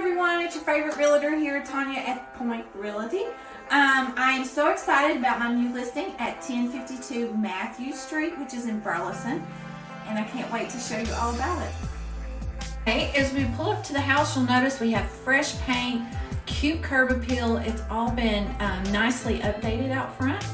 everyone, it's your favorite realtor here, Tonya at Point Realty. I am so excited about my new listing at 1052 Matthews Street, which is in Burleson, and I can't wait to show you all about it. Okay, as we pull up to the house, you'll notice we have fresh paint, cute curb appeal. It's all been nicely updated out front.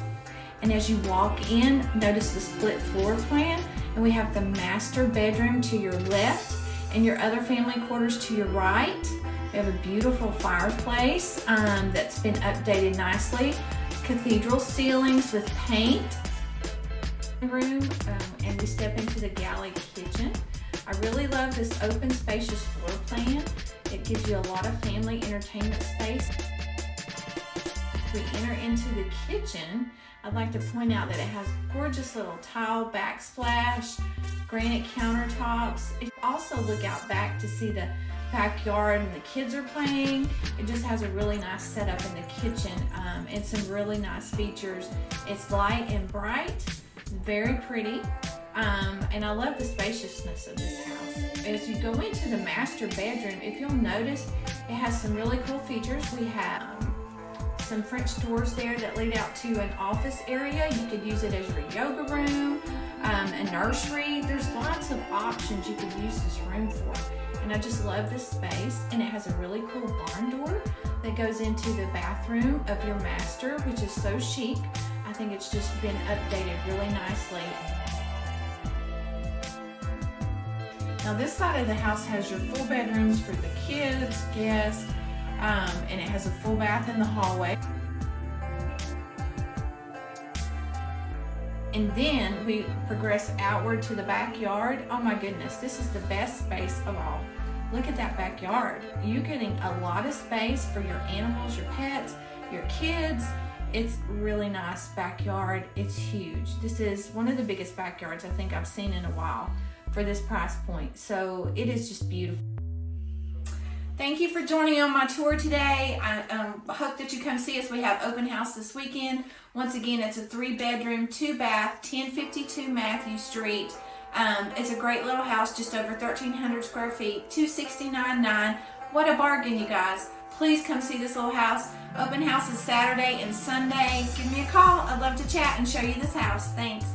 And as you walk in, notice the split floor plan, and we have the master bedroom to your left and your other family quarters to your right. We have a beautiful fireplace that's been updated nicely. Cathedral ceilings with paint. Room, and we step into the galley kitchen. I really love this open, spacious floor plan. It gives you a lot of family entertainment space. As we enter into the kitchen, I'd like to point out that it has gorgeous little tile backsplash, granite countertops. It also look out back to see the backyard and the kids are playing. It just has a really nice setup in the kitchen and some really nice features. It's light and bright, very pretty, and I love the spaciousness of this house. As you go into the master bedroom, if you'll notice, it has some really cool features. We have some French doors there that lead out to an office area. You could use it as your yoga room, a nursery. There's lots of options you could use this room for. And I just love this space. And it has a really cool barn door that goes into the bathroom of your master, which is so chic. I think it's just been updated really nicely. Now this side of the house has your full bedrooms for the kids, guests, and it has a full bath in the hallway. And then we progress outward to the backyard. Oh my goodness, this is the best space of all. Look at that backyard. You're getting a lot of space for your animals, your pets, your kids. It's really nice backyard. It's huge. This is one of the biggest backyards I think I've seen in a while for this price point. So it is just beautiful. Thank you for joining on my tour today. I hope that you come see us. We have open house this weekend. Once again, it's a 3-bedroom, 2-bath, 1052 Matthews Street. It's a great little house, just over 1,300 square feet, $269,900. What a bargain, you guys. Please come see this little house. Open house is Saturday and Sunday. Give me a call. I'd love to chat and show you this house. Thanks.